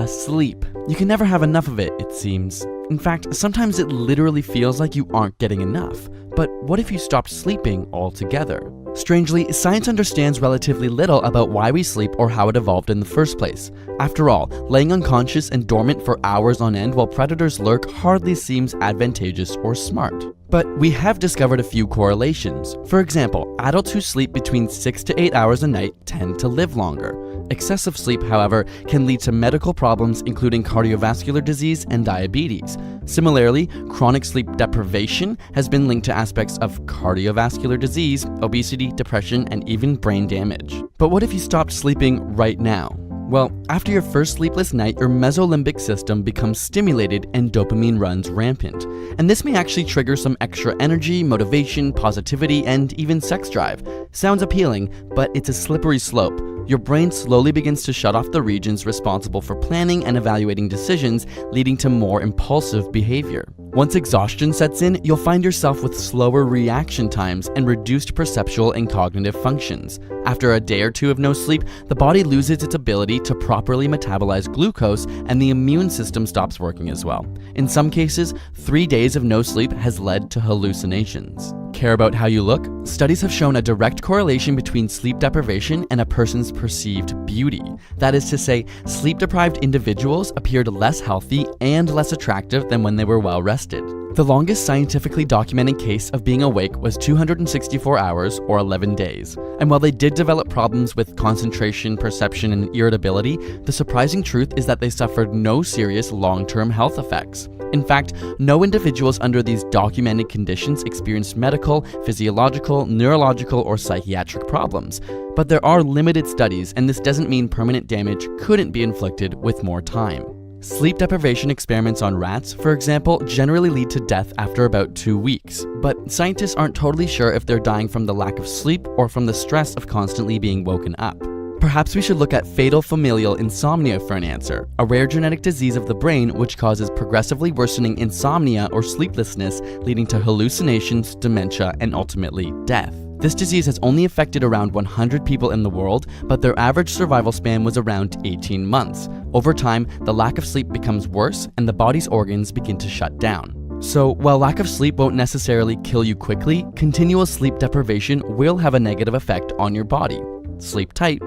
Sleep. You can never have enough of it, it seems. In fact, sometimes it literally feels like you aren't getting enough. But what if you stopped sleeping altogether? Strangely, science understands relatively little about why we sleep or how it evolved in the first place. After all, laying unconscious and dormant for hours on end while predators lurk hardly seems advantageous or smart. But we have discovered a few correlations. For example, adults who sleep between 6 to 8 hours a night tend to live longer. Excessive sleep, however, can lead to medical problems including cardiovascular disease and diabetes. Similarly, chronic sleep deprivation has been linked to aspects of cardiovascular disease, obesity, depression, and even brain damage. But what if you stopped sleeping right now? Well, after your first sleepless night, your mesolimbic system becomes stimulated and dopamine runs rampant. And this may actually trigger some extra energy, motivation, positivity, and even sex drive. Sounds appealing, but it's a slippery slope. Your brain slowly begins to shut off the regions responsible for planning and evaluating decisions, leading to more impulsive behavior. Once exhaustion sets in, you'll find yourself with slower reaction times and reduced perceptual and cognitive functions. After a day or two of no sleep, the body loses its ability to properly metabolize glucose and the immune system stops working as well. In some cases, 3 days of no sleep has led to hallucinations. Care about how you look? Studies have shown a direct correlation between sleep deprivation and a person's perceived beauty. That is to say, sleep-deprived individuals appeared less healthy and less attractive than when they were well rested. The longest scientifically documented case of being awake was 264 hours or 11 days. And while they did develop problems with concentration, perception, and irritability, the surprising truth is that they suffered no serious long-term health effects. In fact, no individuals under these documented conditions experienced medical, physiological, neurological, or psychiatric problems. But there are limited studies, and this doesn't mean permanent damage couldn't be inflicted with more time. Sleep deprivation experiments on rats, for example, generally lead to death after about 2 weeks. But scientists aren't totally sure if they're dying from the lack of sleep or from the stress of constantly being woken up. Perhaps we should look at fatal familial insomnia for an answer, a rare genetic disease of the brain which causes progressively worsening insomnia or sleeplessness, leading to hallucinations, dementia, and ultimately death. This disease has only affected around 100 people in the world, but their average survival span was around 18 months. Over time, the lack of sleep becomes worse and the body's organs begin to shut down. So, while lack of sleep won't necessarily kill you quickly, continual sleep deprivation will have a negative effect on your body. Sleep tight,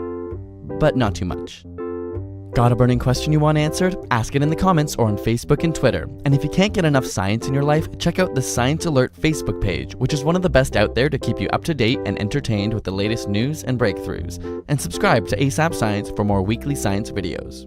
but not too much. Got a burning question you want answered? Ask it in the comments or on Facebook and Twitter. And if you can't get enough science in your life, check out the Science Alert Facebook page, which is one of the best out there to keep you up to date and entertained with the latest news and breakthroughs. And subscribe to ASapSCIENCE for more weekly science videos.